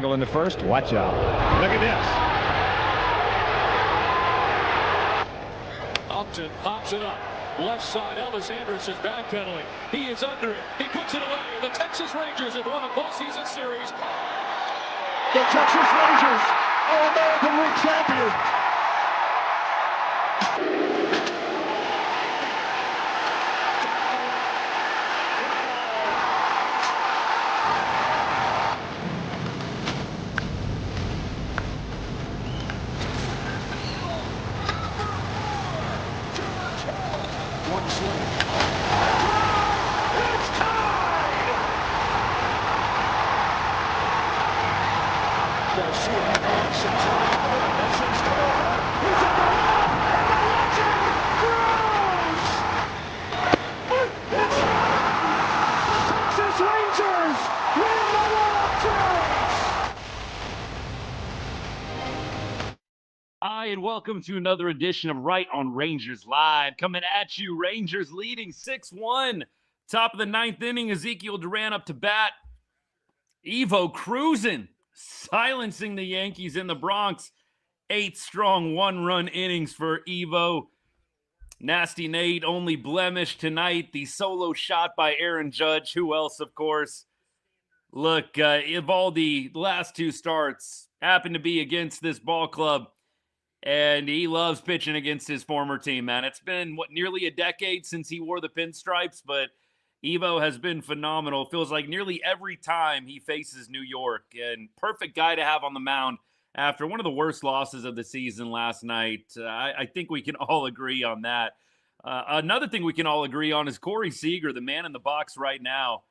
single in the first. Watch out. Look at this. Upton pops it up. Left side, Elvis Andrus is backpedaling. He is under it. He puts it away. The Texas Rangers have won a postseason series. The Texas Rangers are American League champions. One swing. It's tied! Garcia knocks it to the other. This is Duran. He's at the wall, and the legend grows! It's the Texas Rangers win the World Series! Hi, and welcome to another edition of Right on Rangers Live. Coming at you, Rangers leading 6-1. Top of the ninth inning, Ezekiel Duran up to bat. Evo cruising, silencing the Yankees in the Bronx. 8 strong one-run innings for Evo. Nasty Nate, only blemish tonight. The solo shot by Aaron Judge. Who else, of course? Look, Eovaldi, the last 2 starts happened to be against this ball club. And he loves pitching against his former team, man. It's been, nearly a decade since he wore the pinstripes, but Evo has been phenomenal. Feels like nearly every time he faces New York. And perfect guy to have on the mound after one of the worst losses of the season last night. I think we can all agree on that. Another thing we can all agree on is Corey Seager, the man in the box right now,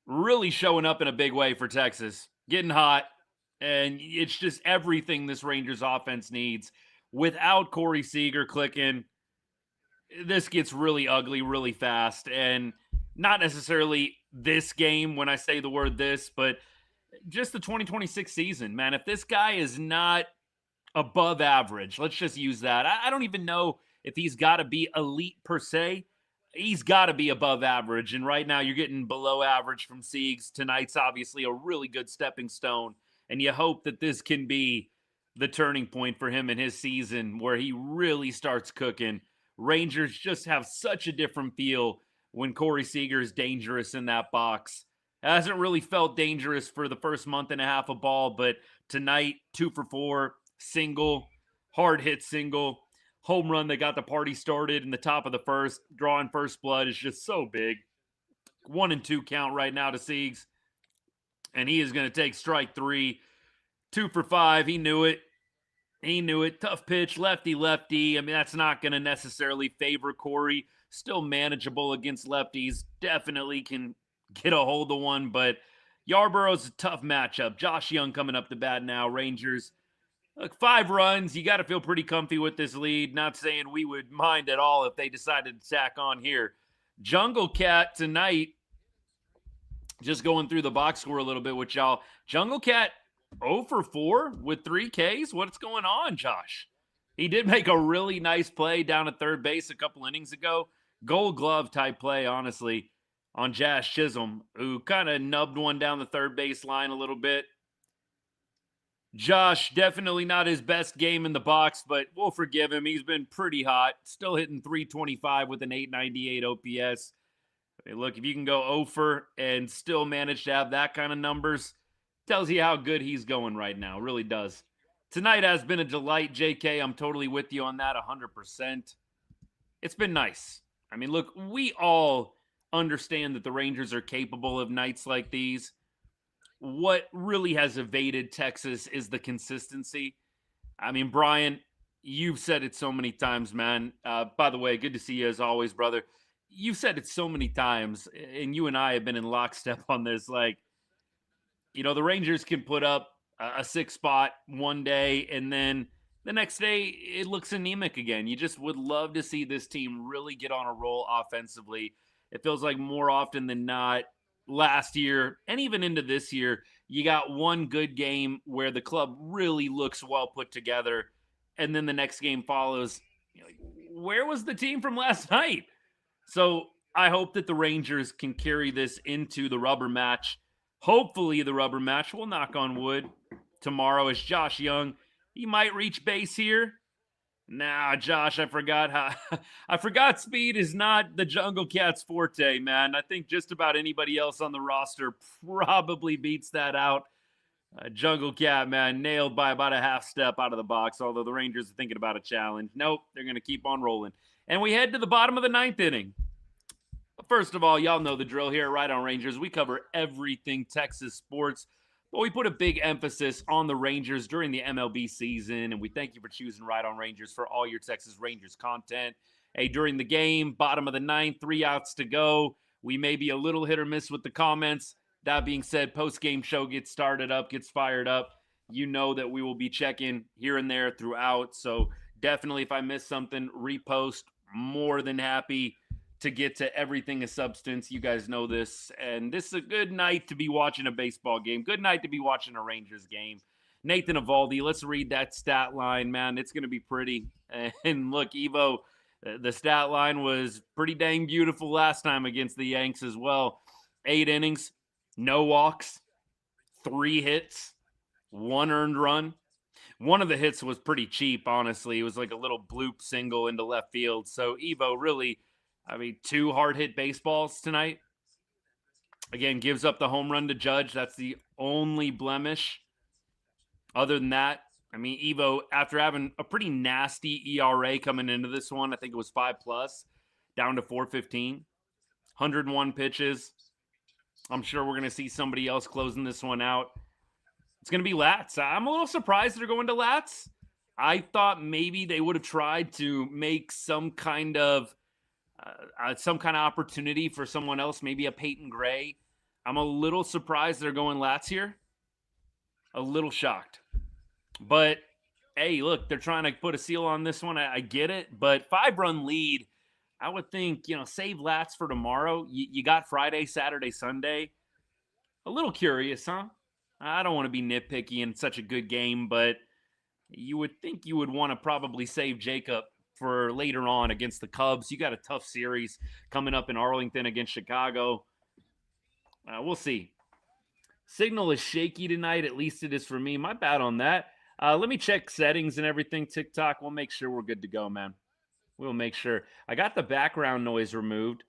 really showing up in a big way for Texas. Getting hot. And it's just everything this Rangers offense needs. Without Corey Seager clicking, this gets really ugly really fast. And not necessarily this game when I say the word this, but just the 2026 season, man. If this guy is not above average, let's just use that. I don't even know if he's got to be elite per se. He's got to be above average. And right now you're getting below average from Siegs. Tonight's obviously a really good stepping stone. And you hope that this can be the turning point for him in his season where he really starts cooking. Rangers just have such a different feel when Corey Seager is dangerous in that box. Hasn't really felt dangerous for the first month and a half of ball, but tonight, 2 for 4, single, hard hit single, home run that got the party started in the top of the first, drawing first blood is just so big. 1-2 count right now to Siegs. And he is going to take strike 3, 2 for 5. He knew it. He knew it. Tough pitch, lefty-lefty. I mean, that's not going to necessarily favor Corey. Still manageable against lefties. Definitely can get a hold of one, but Yarborough's a tough matchup. Josh Young coming up to bat now. Rangers, look, 5 runs. You got to feel pretty comfy with this lead. Not saying we would mind at all if they decided to tack on here. Jungle Cat tonight, just going through the box score a little bit with y'all. Jungle Cat 0 for 4 with 3 Ks. What's going on, Josh? He did make a really nice play down at third base a couple innings ago. Gold glove type play, honestly, on Jazz Chisholm, who kind of nubbed one down the third base line a little bit. Josh, definitely not his best game in the box, but we'll forgive him. He's been pretty hot. Still hitting .325 with an .898 OPS. Hey, look, if you can go 0 for and still manage to have that kind of numbers, tells you how good he's going right now. Really does. Tonight has been a delight, JK. I'm totally with you on that 100%. It's been nice. I mean, look, we all understand that the Rangers are capable of nights like these. What really has evaded Texas is the consistency. I mean, Brian, you've said it so many times, man. By the way, good to see you as always, brother. You've said it so many times, and you and I have been in lockstep on this. Like, you know, the Rangers can put up a 6 spot one day, and then the next day it looks anemic again. You just would love to see this team really get on a roll offensively. It feels like more often than not, last year and even into this year, you got one good game where the club really looks well put together, and then the next game follows. You're like, where was the team from last night? So I hope that the Rangers can carry this into the rubber match. Hopefully the rubber match, we'll knock on wood, tomorrow is Josh Young. He might reach base here. Nah, Josh, I forgot I forgot speed is not the Jungle Cat's forte, man. I think just about anybody else on the roster probably beats that out. Jungle Cat, man, nailed by about a half step out of the box, although the Rangers are thinking about a challenge. Nope, they're going to keep on rolling. And we head to the bottom of the 9th inning. First of all, y'all know the drill here, right on Rangers. We cover everything Texas sports, but we put a big emphasis on the Rangers during the MLB season, and we thank you for choosing Right on Rangers for all your Texas Rangers content. Hey, during the game, bottom of the 9th, 3 outs to go. We may be a little hit or miss with the comments. That being said, post-game show gets started up, gets fired up. You know that we will be checking here and there throughout, so definitely if I miss something, repost. More than happy to get to everything of substance. You guys know this. And this is a good night to be watching a baseball game. Good night to be watching a Rangers game. Nathan Eovaldi, let's read that stat line, man. It's going to be pretty. And look, Evo, the stat line was pretty dang beautiful last time against the Yanks as well. 8 innings, no walks, 3 hits, 1 earned run. One of the hits was pretty cheap, honestly. It was like a little bloop single into left field. So Evo really, 2 hard-hit baseballs tonight. Again, gives up the home run to Judge. That's the only blemish. Other than that, Evo, after having a pretty nasty ERA coming into this one, I think it was 5+, down to 4.15. 101 pitches. I'm sure we're going to see somebody else closing this one out. It's going to be Lats. I'm a little surprised they're going to Lats. I thought maybe they would have tried to make some kind of opportunity for someone else, maybe a Peyton Gray. I'm a little surprised they're going Lats here. A little shocked. But, hey, look, they're trying to put a seal on this one. I get it. But 5-run lead, I would think, save Lats for tomorrow. You got Friday, Saturday, Sunday. A little curious, huh? I don't want to be nitpicky in such a good game, but you would think you would want to probably save Jacob for later on against the Cubs. You got a tough series coming up in Arlington against Chicago. We'll see. Signal is shaky tonight. At least it is for me. My bad on that. Let me check settings and everything. TikTok, we'll make sure we're good to go, man. We'll make sure. I got the background noise removed.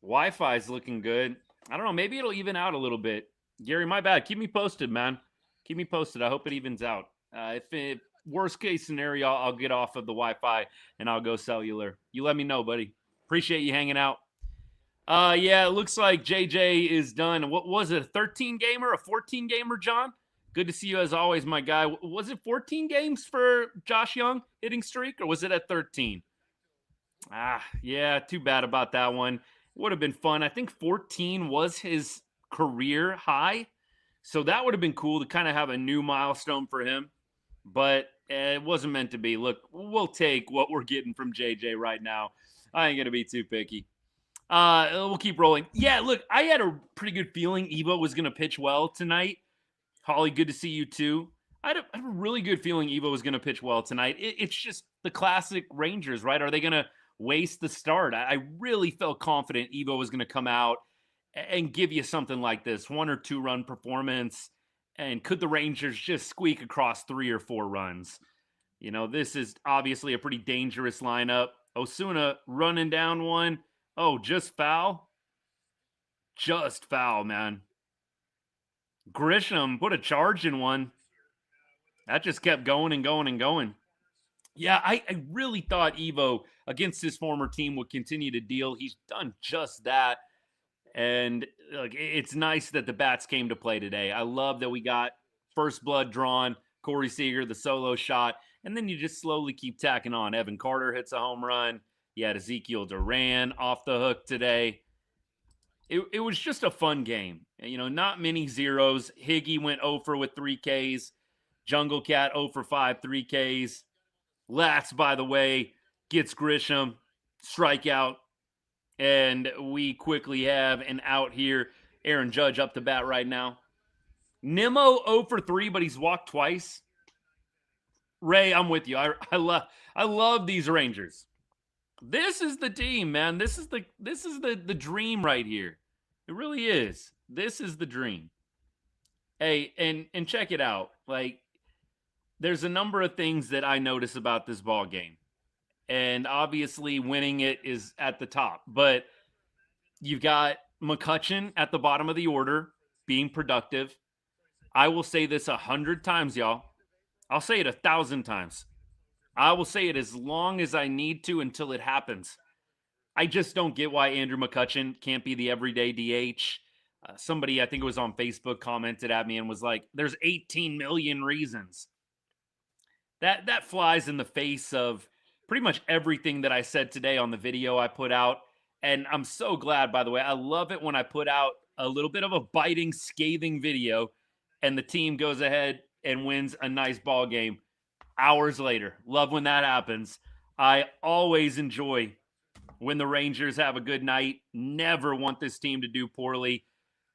Wi-Fi is looking good. I don't know. Maybe it'll even out a little bit. Gary, my bad. Keep me posted, man. Keep me posted. I hope it evens out. If worst case scenario, I'll get off of the Wi-Fi and I'll go cellular. You let me know, buddy. Appreciate you hanging out. Yeah, it looks like JJ is done. What was it, a 13-gamer, a 14-gamer, John? Good to see you as always, my guy. Was it 14 games for Josh Young hitting streak, or was it at 13? Yeah, too bad about that one. Would have been fun. I think 14 was his career high, so that would have been cool to kind of have a new milestone for him, but it wasn't meant to be. Look, we'll take what we're getting from JJ right now. I ain't gonna be too picky. We'll keep rolling. Yeah, look, I had a pretty good feeling Evo was gonna pitch well tonight. Holly, good to see you too. I had a really good feeling Evo was gonna pitch well tonight. It's just the classic Rangers, right? Are they gonna waste the start? I really felt confident Evo was gonna come out and give you something like this, 1 or 2 run performance. And could the Rangers just squeak across 3 or 4 runs? This is obviously a pretty dangerous lineup. Osuna running down one. Oh, just foul? Just foul, man. Grisham put a charge in one. That just kept going and going and going. Yeah, I really thought Evo against his former team would continue to deal. He's done just that. And look, it's nice that the bats came to play today. I love that we got first blood drawn, Corey Seager, the solo shot, and then you just slowly keep tacking on. Evan Carter hits a home run. You had Ezekiel Duran off the hook today. It was just a fun game. Not many zeros. Higgy went 0 for with 3 Ks. Jungle Cat 0 for 5, 3 Ks. Lats, by the way, gets Grisham, strikeout. And we quickly have an out here. Aaron Judge up to bat right now. Nimmo 0 for 3, but he's walked twice. Ray, I'm with you. I love these Rangers. This is the team, man. This is the dream right here. It really is. This is the dream. Hey, and check it out. Like, there's a number of things that I notice about this ball game. And obviously winning it is at the top. But you've got McCutchen at the bottom of the order being productive. I will say this 100 times, y'all. I'll say it 1,000 times. I will say it as long as I need to until it happens. I just don't get why Andrew McCutchen can't be the everyday DH. Somebody, I think it was on Facebook, commented at me and was like, there's 18 million reasons. That flies in the face of pretty much everything that I said today on the video I put out. And I'm so glad, by the way. I love it when I put out a little bit of a biting, scathing video and the team goes ahead and wins a nice ball game hours later. Love when that happens. I always enjoy when the Rangers have a good night. Never want this team to do poorly.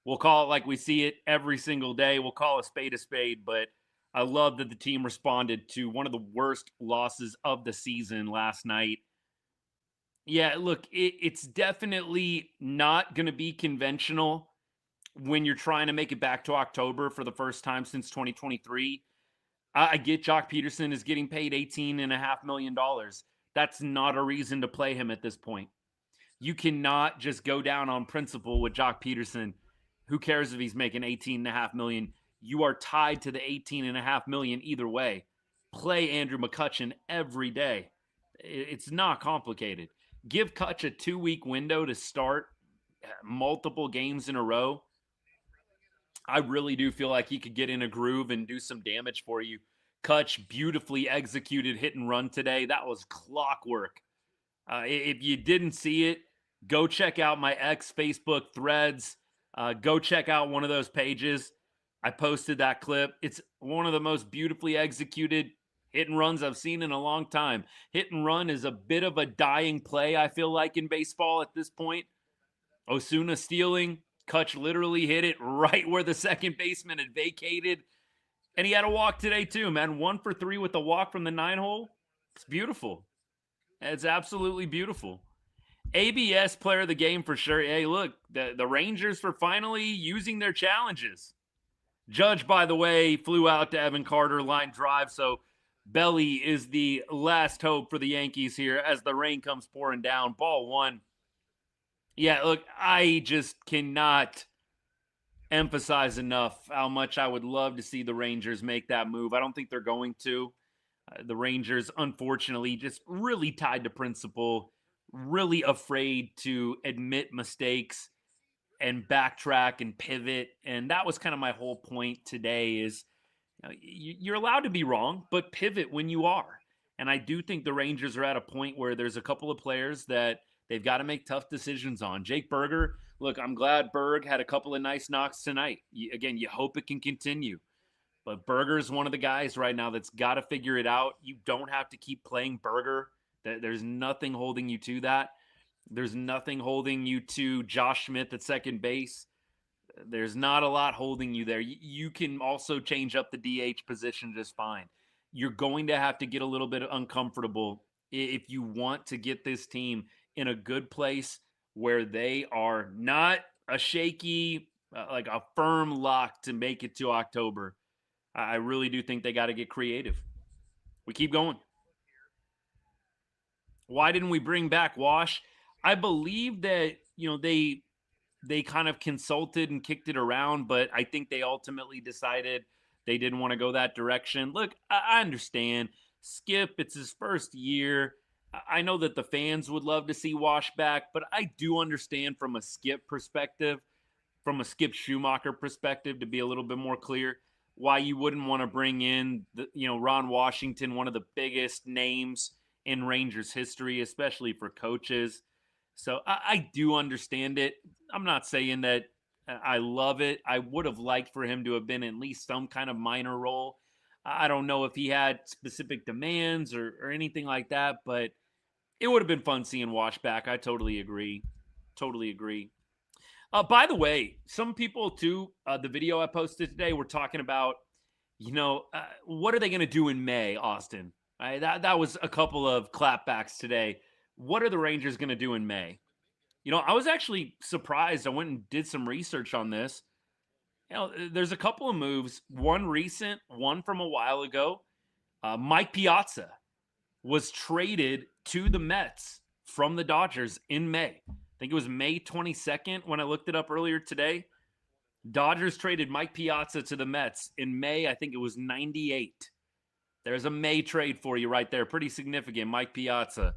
We'll call it like we see it every single day. We'll call a spade, but I love that the team responded to one of the worst losses of the season last night. Yeah, look, it's definitely not going to be conventional when you're trying to make it back to October for the first time since 2023. I get Jock Peterson is getting paid $18.5 million. That's not a reason to play him at this point. You cannot just go down on principle with Jock Peterson. Who cares if he's making $18.5 million? You are tied to the $18.5 million either way. Play Andrew McCutchen every day. It's not complicated. Give Kutch a 2-week window to start multiple games in a row. I really do feel like he could get in a groove and do some damage for you. Kutch beautifully executed hit and run today. That was clockwork. If you didn't see it, go check out my ex Facebook threads. Go check out one of those pages. I posted that clip. It's one of the most beautifully executed hit and runs I've seen in a long time. Hit and run is a bit of a dying play, I feel like, in baseball at this point. Osuna stealing. Kutch literally hit it right where the second baseman had vacated. And he had a walk today too, man. 1 for 3 with a walk from the 9-hole. It's beautiful. It's absolutely beautiful. ABS player of the game for sure. Hey, look, the Rangers for finally using their challenges. Judge, by the way, flew out to Evan Carter, line drive, so Belly is the last hope for the Yankees here as the rain comes pouring down. Ball 1. Yeah, look, I just cannot emphasize enough how much I would love to see the Rangers make that move. I don't think they're going to. The Rangers, unfortunately, just really tied to principle, really afraid to admit mistakes and backtrack and pivot. And that was kind of my whole point today is you're allowed to be wrong, but pivot when you are. And I do think the Rangers are at a point where there's a couple of players that they've got to make tough decisions on. Jake Berger, look, I'm glad Berg had a couple of nice knocks tonight. Again, you hope it can continue. But Berger's one of the guys right now that's got to figure it out. You don't have to keep playing Berger. There's nothing holding you to that. There's nothing holding you to Josh Smith at second base. There's not a lot holding you there. You can also change up the DH position just fine. You're going to have to get a little bit uncomfortable if you want to get this team in a good place where they are not a shaky, like a firm lock to make it to October. I really do think they got to get creative. We keep going. Why didn't we bring back Wash? I believe that, they kind of consulted and kicked it around, but I think they ultimately decided they didn't want to go that direction. Look, I understand. Skip, it's his first year. I know that the fans would love to see Wash back, but I do understand from a Skip perspective, from a Skip Schumacher perspective, to be a little bit more clear, why you wouldn't want to bring in, Ron Washington, one of the biggest names in Rangers history, especially for coaches. So I do understand it. I'm not saying that I love it. I would have liked for him to have been at least some kind of minor role. I don't know if he had specific demands or anything like that, but it would have been fun seeing Wash back. I totally agree. Totally agree. By the way, some people too, the video I posted today, were talking about, what are they going to do in May, Austin? That was a couple of clapbacks today. What are the Rangers going to do in May? I was actually surprised. I went and did some research on this. There's a couple of moves, one recent, one from a while ago. Mike Piazza was traded to the Mets from the Dodgers in May. I think it was May 22nd when I looked it up earlier today. Dodgers traded Mike Piazza to the Mets in May. I think it was 98. There's a May trade for you right there. Pretty significant, Mike Piazza.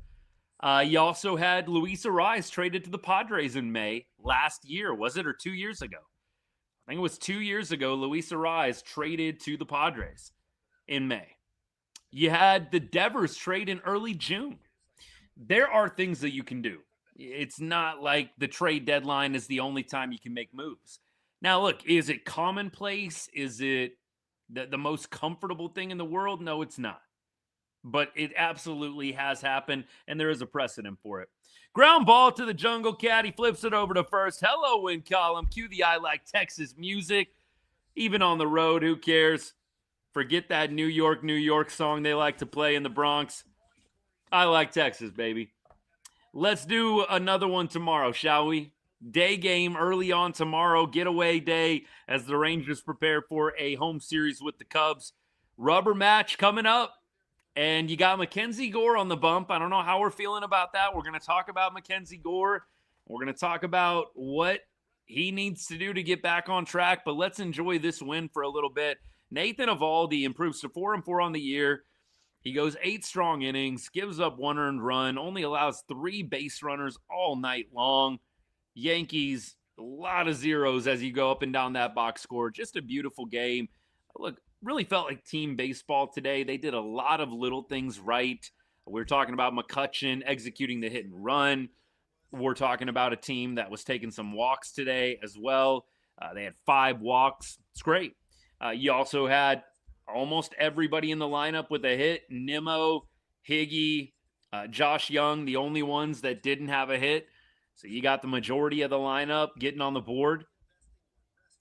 You also had Luis Arraez traded to the Padres in May last year. Was it, or 2 years ago? I think it was 2 years ago. Luis Arraez traded to the Padres in May. You had the Devers trade in early June. There are things that you can do. It's not like the trade deadline is the only time you can make moves. Now, look, is it commonplace? Is it the most comfortable thing in the world? No, it's not. But it absolutely has happened, and there is a precedent for it. Ground ball to the jungle cat. He flips it over to first. Hello, win column. Cue the I Like Texas music. Even on the road, who cares? Forget that New York song they like to play in the Bronx. I like Texas, baby. Let's do another one tomorrow, shall we? Day game early on tomorrow. Getaway day as the Rangers prepare for a home series with the Cubs. Rubber match coming up. And you got Mackenzie Gore on the bump. I don't know how we're feeling about that. We're going to talk about Mackenzie Gore. We're going to talk about what he needs to do to get back on track. But let's enjoy this win for a little bit. Nathan Eovaldi improves to 4-4 on the year. He goes 8 strong innings, gives up 1 earned run, only allows 3 base runners all night long. Yankees, a lot of zeros as you go up and down that box score. Just a beautiful game. Look, really felt like team baseball today. They did a lot of little things right. We're talking about McCutchen executing the hit and run. We're talking about a team that was taking some walks today as well. They had 5 walks. It's great. You also had almost everybody in the lineup with a hit. Nimmo, Higgy, Josh Young, the only ones that didn't have a hit. So you got the majority of the lineup getting on the board.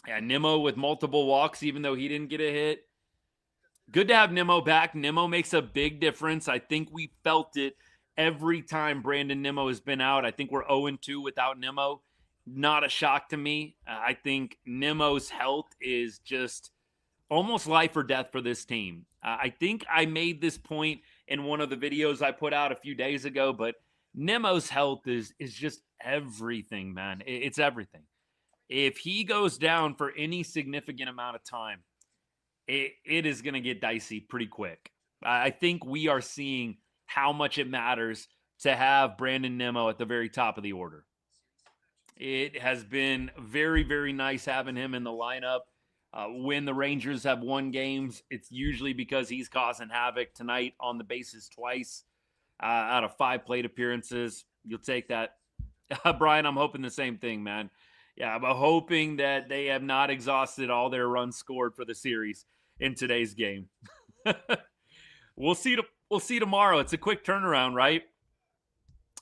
And Nimmo with multiple walks, even though he didn't get a hit. Good to have Nimmo back. Nimmo makes a big difference. I think we felt it every time Brandon Nimmo has been out. I think we're 0-2 without Nimmo. Not a shock to me. I think Nimmo's health is just almost life or death for this team. I think I made this point in one of the videos I put out a few days ago, but Nimmo's health is just everything, man. It's everything. If he goes down for any significant amount of time, it is going to get dicey pretty quick. I think we are seeing how much it matters to have Brandon Nimmo at the very top of the order. It has been very, very nice having him in the lineup. When the Rangers have won games, it's usually because he's causing havoc. Tonight on the bases twice out of 5 plate appearances. You'll take that. Brian, I'm hoping the same thing, man. Yeah, I'm hoping that they have not exhausted all their runs scored for the series in today's game. We'll see tomorrow. It's a quick turnaround, right?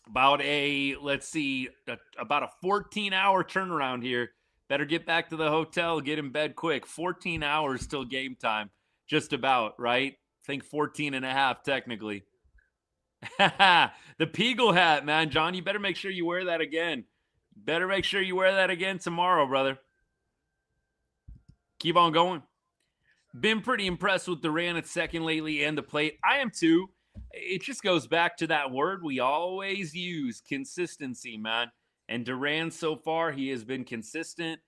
About a 14-hour turnaround here. Better get back to the hotel, get in bed quick. 14 hours till game time. Just about, right? I think 14 and a half technically. The Peagle hat, man. John, you better make sure you wear that again. Better make sure you wear that again tomorrow, brother. Keep on going. Been pretty impressed with Duran at second lately and the plate. I am too. It just goes back to that word we always use, consistency, man. And Duran, so far, he has been consistent.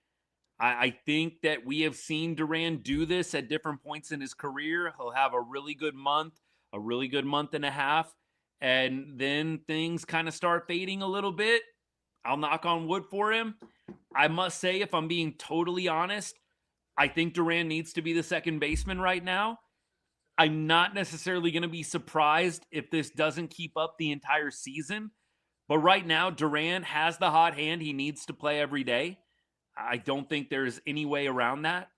I think that we have seen Duran do this at different points in his career. He'll have a really good month and a half, and then things kind of start fading a little bit. I'll knock on wood for him. I must say, if I'm being totally honest, I think Duran needs to be the second baseman right now. I'm not necessarily going to be surprised if this doesn't keep up the entire season. But right now, Duran has the hot hand. He needs to play every day. I don't think there's any way around that.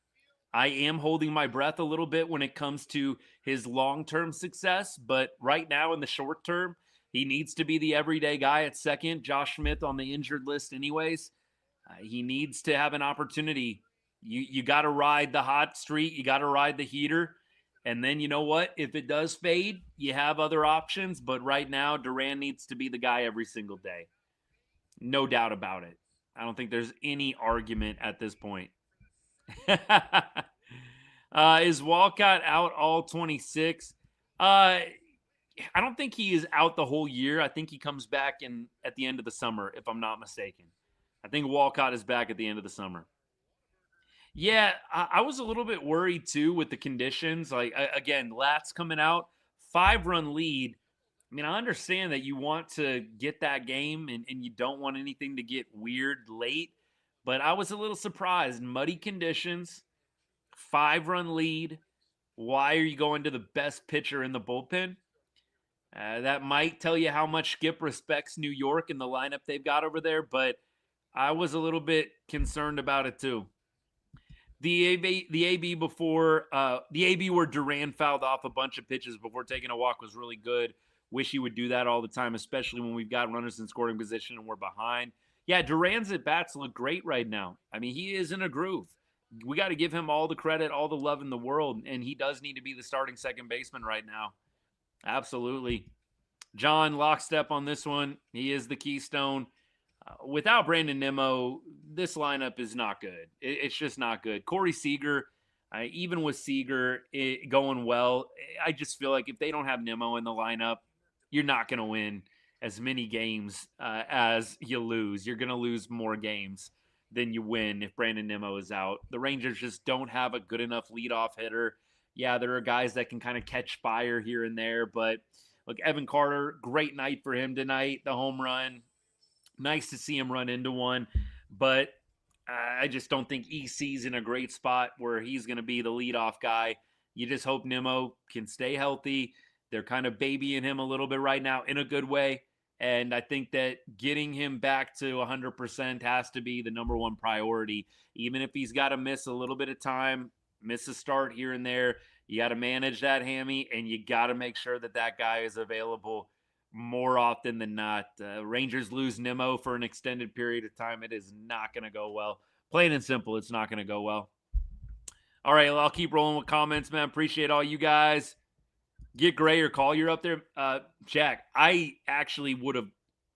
I am holding my breath a little bit when it comes to his long-term success. But right now, in the short term, he needs to be the everyday guy at second. Josh Smith on the injured list anyways. He needs to have an opportunity. You got to ride the hot streak. You got to ride the heater. And then you know what? If it does fade, you have other options. But right now, Duran needs to be the guy every single day. No doubt about it. I don't think there's any argument at this point. Is Walcott out all 26? I don't think he is out the whole year. I think he comes back at the end of the summer, if I'm not mistaken. I think Walcott is back at the end of the summer. Yeah, I was a little bit worried too with the conditions. Like, again, Lat's coming out, 5-run lead. I mean, I understand that you want to get that game and you don't want anything to get weird late, but I was a little surprised. Muddy conditions, 5-run lead. Why are you going to the best pitcher in the bullpen? That might tell you how much Skip respects New York and the lineup they've got over there, but I was a little bit concerned about it too. The AB where Duran fouled off a bunch of pitches before taking a walk was really good. Wish he would do that all the time, especially when we've got runners in scoring position and we're behind. Yeah, Duran's at bats look great right now. I mean, he is in a groove. We got to give him all the credit, all the love in the world, and he does need to be the starting second baseman right now. Absolutely. John, lockstep on this one. He is the keystone. Without Brandon Nimmo, this lineup is not good. It's just not good. Corey Seager, even with Seager going well, I just feel like if they don't have Nimmo in the lineup, you're not going to win as many games as you lose. You're going to lose more games than you win if Brandon Nimmo is out. The Rangers just don't have a good enough leadoff hitter. Yeah, there are guys that can kind of catch fire here and there, but look, Evan Carter, great night for him tonight, the home run. Nice to see him run into one, but I just don't think EC's in a great spot where he's going to be the leadoff guy. You just hope Nimmo can stay healthy. They're kind of babying him a little bit right now in a good way, and I think that getting him back to 100% has to be the number one priority. Even if he's got to miss a little bit of time, miss a start here and there, you got to manage that hammy, and you got to make sure that that guy is available more often than not. Rangers lose Nimmo for an extended period of time. It is not going to go well. Plain and simple, it's not going to go well. All right, well, I'll keep rolling with comments, man. Appreciate all you guys. Get Gray or Collier up there. Jack, I actually would have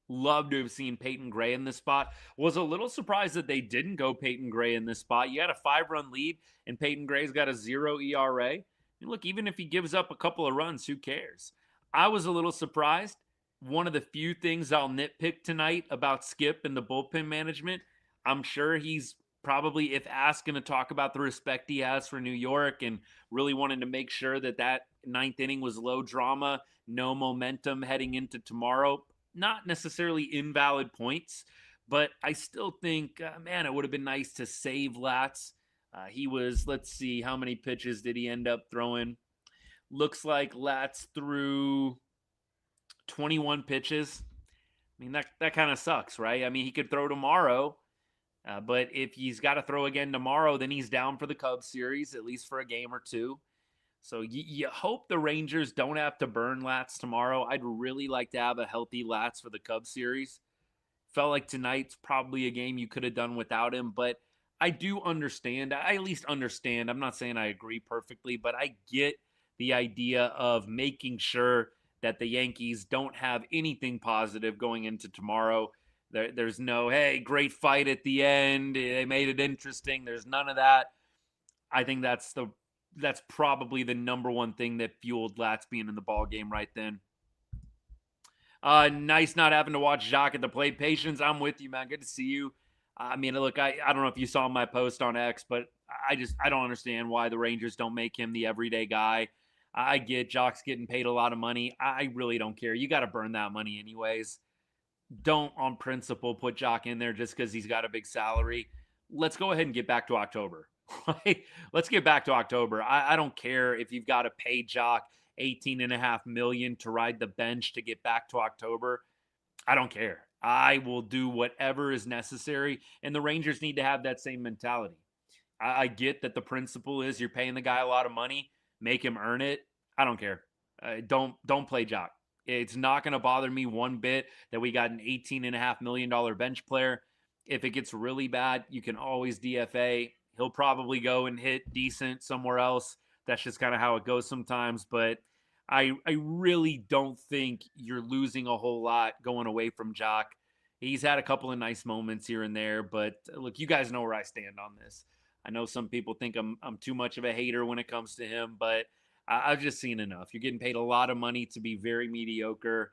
loved to have seen Peyton Gray in this spot. Was a little surprised that they didn't go Peyton Gray in this spot. You had a 5-run lead, and Peyton Gray's got a 0 ERA. And look, even if he gives up a couple of runs, who cares? I was a little surprised. One of the few things I'll nitpick tonight about Skip and the bullpen management, I'm sure he's probably, if asked, going to talk about the respect he has for New York and really wanted to make sure that that 9th inning was low drama, no momentum heading into tomorrow. Not necessarily invalid points, but I still think, man, it would have been nice to save Latz. He was, let's see, how many pitches did he end up throwing? Looks like Latz threw 21 pitches. I mean, that kind of sucks, right? I mean, he could throw tomorrow, but if he's got to throw again tomorrow, then he's down for the Cubs series, at least for a game or two. So you hope the Rangers don't have to burn Latz tomorrow. I'd really like to have a healthy Latz for the Cubs series. Felt like tonight's probably a game you could have done without him, but I do understand. I at least understand. I'm not saying I agree perfectly, but I get the idea of making sure that the Yankees don't have anything positive going into tomorrow. There's no, hey, great fight at the end. They made it interesting. There's none of that. I think that's probably the number one thing that fueled Latz being in the ball game right then. Nice not having to watch Jacques at the plate. Patience, I'm with you, man. Good to see you. I mean, look, I don't know if you saw my post on X, but I don't understand why the Rangers don't make him the everyday guy. I get Jock's getting paid a lot of money. I really don't care. You got to burn that money anyways. Don't, on principle, put Jock in there just because he's got a big salary. Let's go ahead and get back to October. Let's get back to October. I don't care if you've got to pay Jock $18.5 million to ride the bench to get back to October. I don't care. I will do whatever is necessary, and the Rangers need to have that same mentality. I get that the principle is you're paying the guy a lot of money. Make him earn it. I don't care. Don't play Jock. It's not going to bother me one bit that we got an $18.5 million bench player. If it gets really bad, you can always DFA. He'll probably go and hit decent somewhere else. That's just kind of how it goes sometimes. But I really don't think you're losing a whole lot going away from Jock. He's had a couple of nice moments here and there, but look, you guys know where I stand on this. I know some people think I'm too much of a hater when it comes to him, but I've just seen enough. You're getting paid a lot of money to be very mediocre.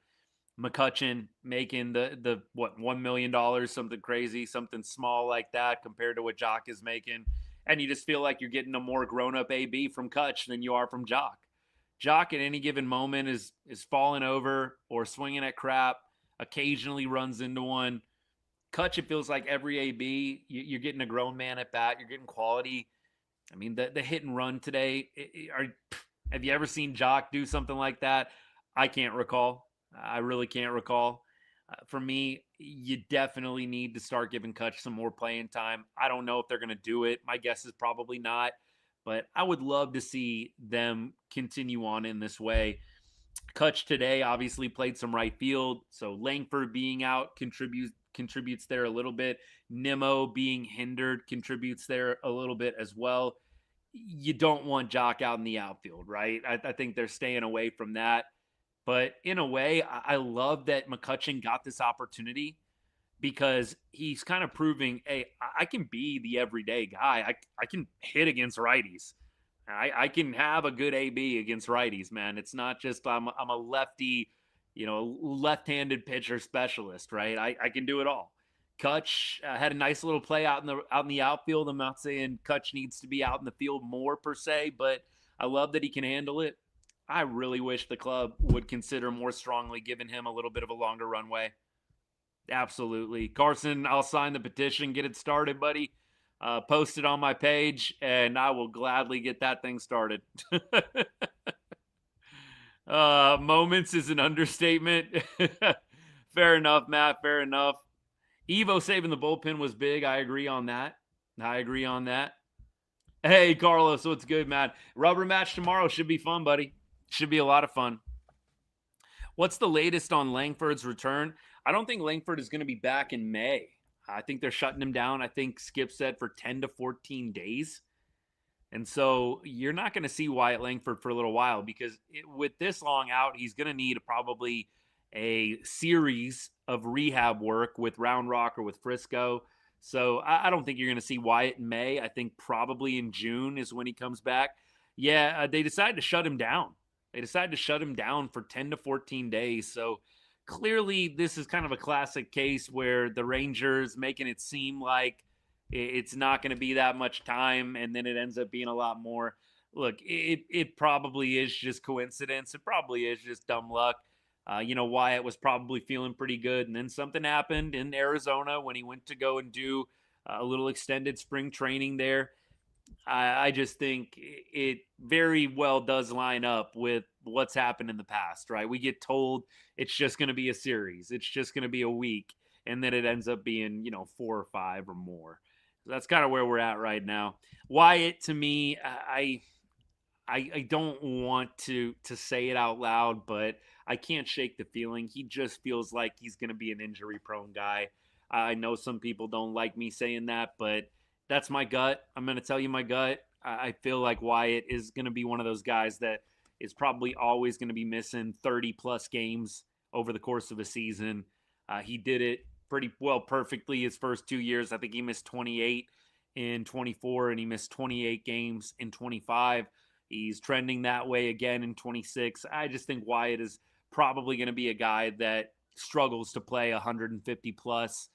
McCutchen making the what, $1 million, something crazy, something small like that compared to what Jock is making, and you just feel like you're getting a more grown up AB from Kutch than you are from Jock. Jock at any given moment is falling over or swinging at crap. Occasionally runs into one. Kutch, it feels like every AB, you're getting a grown man at bat. You're getting quality. I mean, the hit and run today. Have you ever seen Jock do something like that? I can't recall. I really can't recall. For me, you definitely need to start giving Kutch some more playing time. I don't know if they're going to do it. My guess is probably not. But I would love to see them continue on in this way. Kutch today obviously played some right field, so Langford being out contributes there a little bit. Nimmo being hindered contributes there a little bit as well. You don't want Jock out in the outfield, right? I think they're staying away from that. But in a way, I love that McCutchen got this opportunity because he's kind of proving, hey, I can be the everyday guy. I can hit against righties. I can have a good AB against righties, man. It's not just I'm a lefty, left-handed pitcher specialist, right? I can do it all. Kutch had a nice little play out in the outfield. I'm not saying Kutch needs to be out in the field more per se, but I love that he can handle it. I really wish the club would consider more strongly giving him a little bit of a longer runway. Absolutely. Carson, I'll sign the petition, get it started, buddy. Post it on my page, and I will gladly get that thing started. Moments is an understatement. Fair enough, Matt. Fair enough. Evo saving the bullpen was big. I agree on that. Hey, Carlos, what's good, Matt? Rubber match tomorrow should be fun, buddy. Should be a lot of fun. What's the latest on Langford's return? I don't think Langford is going to be back in May. I think they're shutting him down. I think Skip said for 10 to 14 days. And so you're not going to see Wyatt Langford for a little while because with this long out, he's going to need probably a series of rehab work with Round Rock or with Frisco. So I don't think you're going to see Wyatt in May. I think probably in June is when he comes back. Yeah, they decided to shut him down. They decided to shut him down for 10 to 14 days. So clearly this is kind of a classic case where the Rangers making it seem like it's not going to be that much time, and then it ends up being a lot more. Look, it probably is just coincidence. It probably is just dumb luck. Wyatt was probably feeling pretty good, and then something happened in Arizona when he went to go and do a little extended spring training there. I just think it very well does line up with what's happened in the past, right? We get told it's just going to be a series. It's just going to be a week. And then it ends up being, 4 or 5 or more. So that's kind of where we're at right now. Wyatt, to me, I don't want to say it out loud, but I can't shake the feeling. He just feels like he's going to be an injury-prone guy. I know some people don't like me saying that, but that's my gut. I'm going to tell you my gut. I feel like Wyatt is going to be one of those guys that is probably always going to be missing 30-plus games over the course of a season. He did it pretty well perfectly his first 2 years. I think he missed 28 in 24, and he missed 28 games in 25. He's trending that way again in 26. I just think Wyatt is probably going to be a guy that struggles to play 150-plus.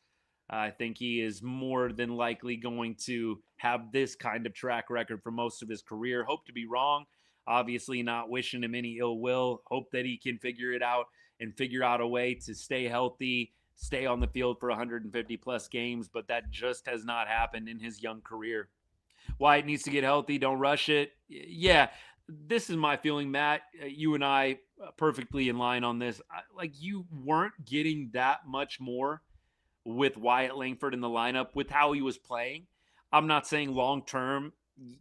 I think he is more than likely going to have this kind of track record for most of his career. Hope to be wrong. Obviously not wishing him any ill will. Hope that he can figure it out and figure out a way to stay healthy, stay on the field for 150-plus games, but that just has not happened in his young career. Wyatt needs to get healthy. Don't rush it. Yeah, this is my feeling, Matt. You and I perfectly in line on this. You weren't getting that much more with Wyatt Langford in the lineup with how he was playing. I'm not saying long-term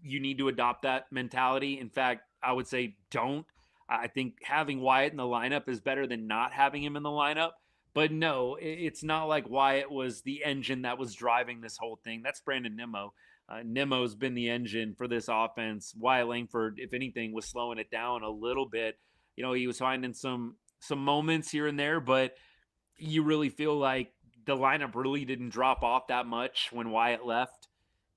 you need to adopt that mentality. In fact, I would say don't. I think having Wyatt in the lineup is better than not having him in the lineup. But no, it's not like Wyatt was the engine that was driving this whole thing. That's Brandon Nimmo. Nimmo's been the engine for this offense. Wyatt Langford, if anything, was slowing it down a little bit. He was finding some moments here and there, but you really feel like the lineup really didn't drop off that much when Wyatt left.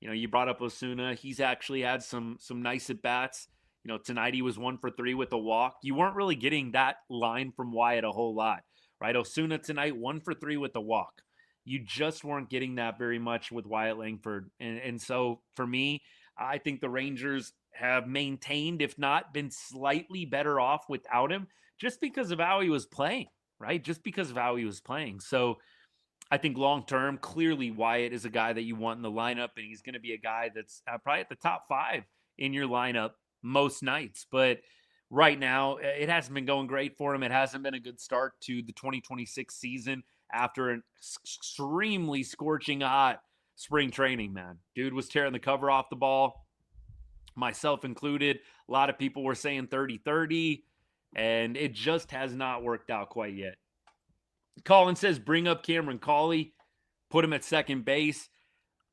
You know, you brought up Osuna. He's actually had some nice at-bats. You know, tonight he was 1 for 3 with a walk. You weren't really getting that line from Wyatt a whole lot, right? Osuna tonight, 1 for 3 with a walk. You just weren't getting that very much with Wyatt Langford. And so for me, I think the Rangers have maintained, if not been slightly better off without him, just because of how he was playing, right? Just because of how he was playing. So I think long-term, clearly Wyatt is a guy that you want in the lineup, and he's going to be a guy that's probably at the top 5 in your lineup most nights. But right now, it hasn't been going great for him. It hasn't been a good start to the 2026 season after an extremely scorching hot spring training, man. Dude was tearing the cover off the ball, myself included. A lot of people were saying 30-30, and it just has not worked out quite yet. Colin says, bring up Cameron Cawley, put him at second base.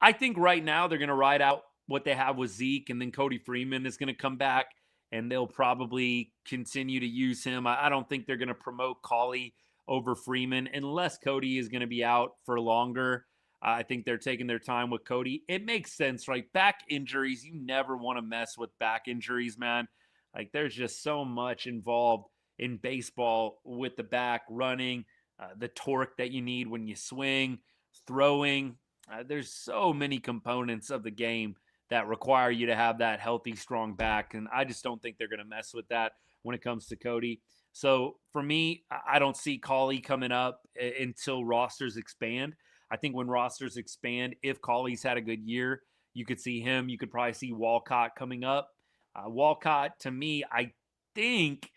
I think right now they're going to ride out what they have with Zeke, and then Cody Freeman is going to come back, and they'll probably continue to use him. I don't think they're going to promote Cawley over Freeman unless Cody is going to be out for longer. I think they're taking their time with Cody. It makes sense, right? Back injuries, you never want to mess with back injuries, man. Like, there's just so much involved in baseball with the back, running, the torque that you need when you swing, throwing. There's so many components of the game that require you to have that healthy, strong back, and I just don't think they're going to mess with that when it comes to Cody. So for me, I don't see Cawley coming up until rosters expand. I think when rosters expand, if Cawley's had a good year, you could see him. You could probably see Walcott coming up. Walcott, to me, I think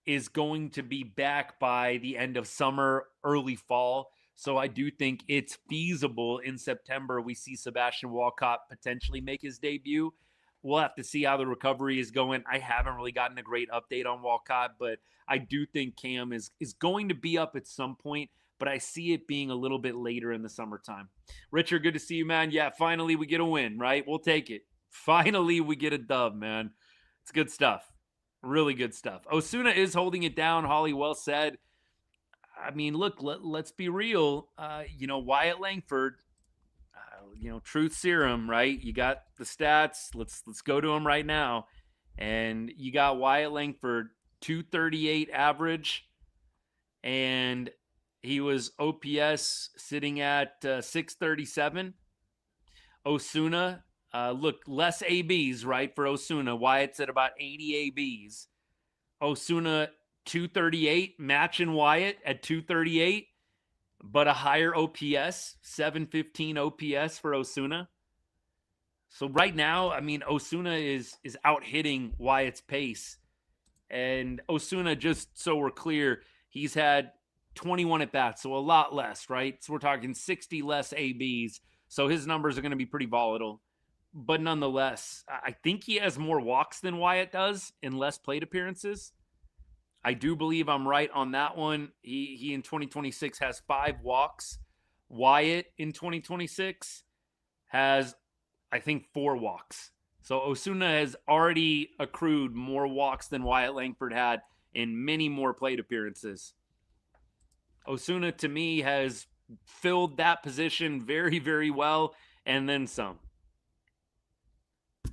is going to be back by the end of summer, early fall. So I do think it's feasible in September we see Sebastian Walcott potentially make his debut. We'll have to see how the recovery is going. I haven't really gotten a great update on Walcott, but I do think Cam is going to be up at some point, but I see it being a little bit later in the summertime. Richard, good to see you, man. Yeah, finally we get a win, right? We'll take it. Finally we get a dub, man. It's good stuff. Really good stuff. Osuna is holding it down. Holly well said. I mean, look, let's be real. Wyatt Langford, truth serum, right? You got the stats. Let's go to him right now. And you got Wyatt Langford, 238 average. And he was OPS sitting at 637. Osuna, less ABs, right, for Osuna. Wyatt's at about 80 ABs. Osuna, 238, matching Wyatt at 238, but a higher OPS, 715 OPS for Osuna. So right now, I mean, Osuna is out hitting Wyatt's pace. And Osuna, just so we're clear, he's had 21 at-bats, so a lot less, right? So we're talking 60 less ABs. So his numbers are going to be pretty volatile. But nonetheless, I think he has more walks than Wyatt does in less plate appearances. I do believe I'm right on that one. He in 2026 has 5 walks. Wyatt in 2026 has, I think, 4 walks. So Osuna has already accrued more walks than Wyatt Langford had in many more plate appearances. Osuna, to me, has filled that position very, very well, and then some.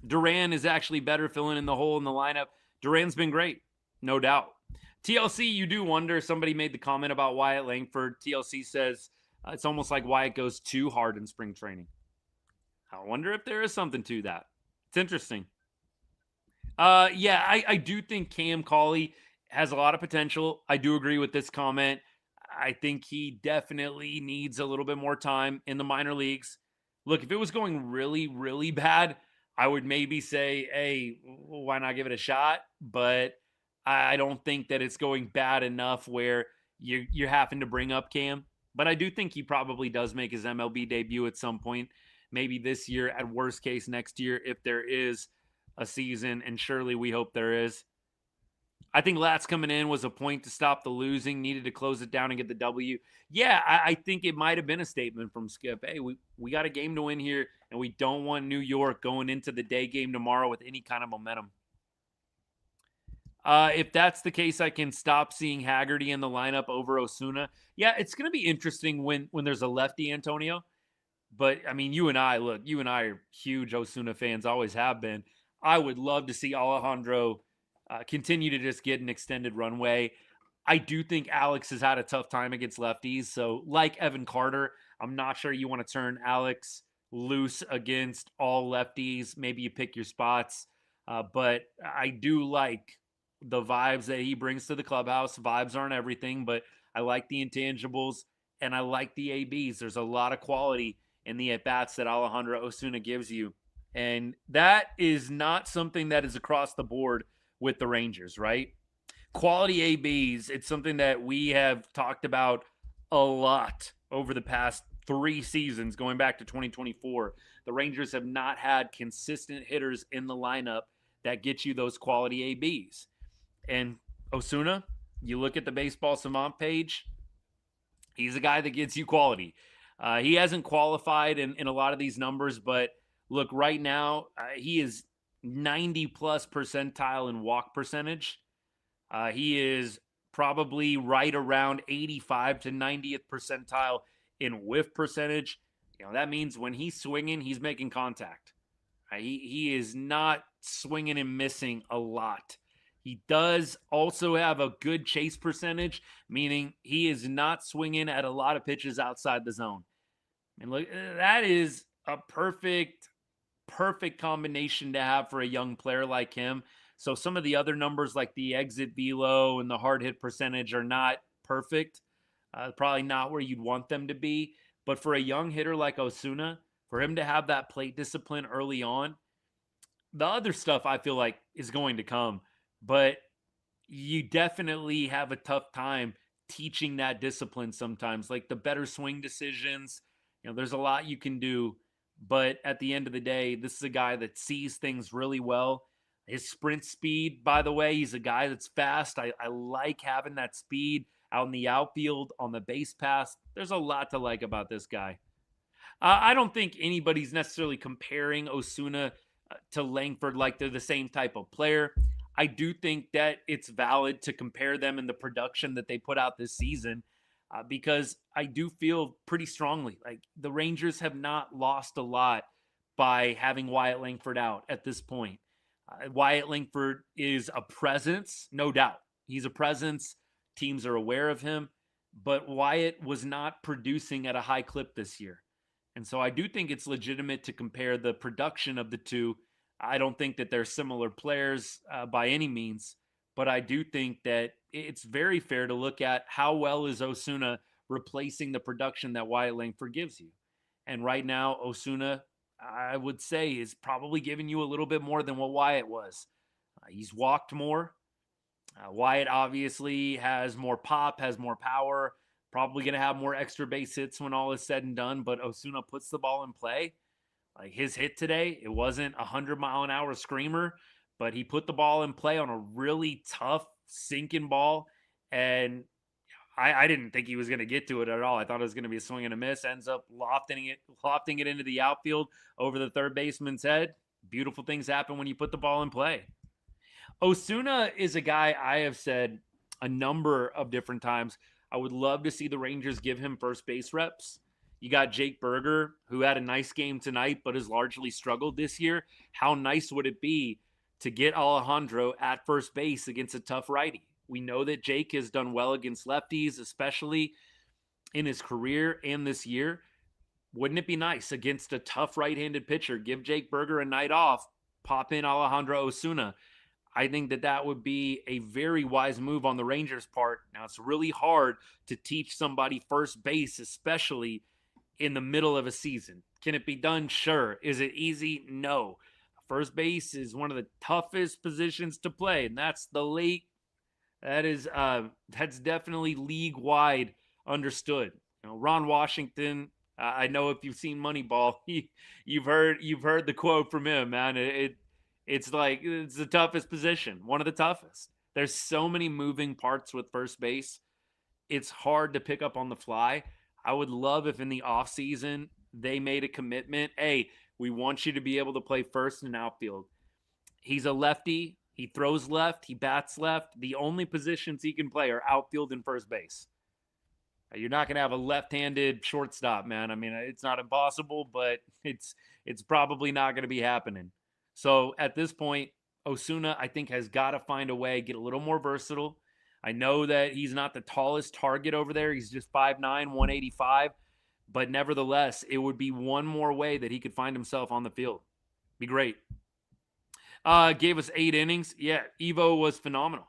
Duran is actually better filling in the hole in the lineup. Duran's been great, no doubt. TLC, you do wonder. Somebody made the comment about Wyatt Langford. TLC says it's almost like Wyatt goes too hard in spring training. I wonder if there is something to that. It's interesting. I do think Cam Cawley has a lot of potential. I do agree with this comment. I think he definitely needs a little bit more time in the minor leagues. Look, if it was going really, really bad, I would maybe say, hey, why not give it a shot? But I don't think that it's going bad enough where you're having to bring up Cam. But I do think he probably does make his MLB debut at some point. Maybe this year, at worst case next year, if there is a season, and surely we hope there is. I think Latz coming in was a point to stop the losing, needed to close it down and get the W. Yeah, I think it might have been a statement from Skip. Hey, we got a game to win here, and we don't want New York going into the day game tomorrow with any kind of momentum. If that's the case, I can stop seeing Haggerty in the lineup over Osuna. Yeah, it's going to be interesting when there's a lefty, Antonio. But, I mean, you and I are huge Osuna fans, always have been. I would love to see Alejandro continue to just get an extended runway. I do think Alex has had a tough time against lefties. So, like Evan Carter, I'm not sure you want to turn Alex loose against all lefties. Maybe you pick your spots. But I do like the vibes that he brings to the clubhouse. Vibes aren't everything, but I like the intangibles and I like the ABs. There's a lot of quality in the at-bats that Alejandro Osuna gives you. And that is not something that is across the board with the Rangers, right? Quality ABs, it's something that we have talked about a lot over the past 3 seasons, going back to 2024. The Rangers have not had consistent hitters in the lineup that get you those quality ABs. And Osuna, you look at the Baseball Savant page, he's a guy that gets you quality. He hasn't qualified in a lot of these numbers, but look, right now, he is 90-plus percentile in walk percentage. He is probably right around 85 to 90th percentile in whiff percentage. That means when he's swinging, he's making contact. He is not swinging and missing a lot. He does also have a good chase percentage, meaning he is not swinging at a lot of pitches outside the zone. And look, that is a perfect combination to have for a young player like him. So some of the other numbers like the exit velo and the hard hit percentage are not perfect. Probably not where you'd want them to be. But for a young hitter like Osuna, for him to have that plate discipline early on, the other stuff I feel like is going to come. But you definitely have a tough time teaching that discipline sometimes. Like the better swing decisions, there's a lot you can do. But at the end of the day, this is a guy that sees things really well. His sprint speed, by the way, he's a guy that's fast. I like having that speed out in the outfield, on the base pass. There's a lot to like about this guy. I don't think anybody's necessarily comparing Osuna to Langford like they're the same type of player. I do think that it's valid to compare them in the production that they put out this season because I do feel pretty strongly like the Rangers have not lost a lot by having Wyatt Langford out at this point. Wyatt Langford is a presence, no doubt. He's a presence. Teams are aware of him. But Wyatt was not producing at a high clip this year. And so I do think it's legitimate to compare the production of the two. I don't think that they're similar players by any means, but I do think that it's very fair to look at how well is Osuna replacing the production that Wyatt Langford gives you. And right now, Osuna, I would say, is probably giving you a little bit more than what Wyatt was. He's walked more. Wyatt obviously has more pop, has more power, probably going to have more extra base hits when all is said and done, but Osuna puts the ball in play. Like his hit today, it wasn't a 100-mile-an-hour screamer, but he put the ball in play on a really tough sinking ball, and I didn't think he was going to get to it at all. I thought it was going to be a swing and a miss. Ends up lofting it into the outfield over the third baseman's head. Beautiful things happen when you put the ball in play. Osuna is a guy I have said a number of different times. I would love to see the Rangers give him first base reps. You got Jake Berger, who had a nice game tonight, but has largely struggled this year. How nice would it be to get Alejandro at first base against a tough righty? We know that Jake has done well against lefties, especially in his career and this year. Wouldn't it be nice against a tough right-handed pitcher? Give Jake Berger a night off, pop in Alejandro Osuna. I think that would be a very wise move on the Rangers' part. Now, it's really hard to teach somebody first base, especially in the middle of a season. Can it be done? Sure. Is it easy? No. First base is one of the toughest positions to play, and that's the late. That's definitely league-wide understood. Ron Washington. I know if you've seen Moneyball, you've heard the quote from him, man. It's like it's the toughest position, one of the toughest. There's so many moving parts with first base. It's hard to pick up on the fly. I would love if in the offseason they made a commitment. Hey, we want you to be able to play first and outfield. He's a lefty. He throws left. He bats left. The only positions he can play are outfield and first base. You're not going to have a left-handed shortstop, man. I mean, it's not impossible, but it's probably not going to be happening. So at this point, Osuna, I think, has got to find a way, get a little more versatile. I know that he's not the tallest target over there. He's just 5'9", 185. But nevertheless, it would be one more way that he could find himself on the field. Be great. Gave us 8 innings. Yeah, Evo was phenomenal.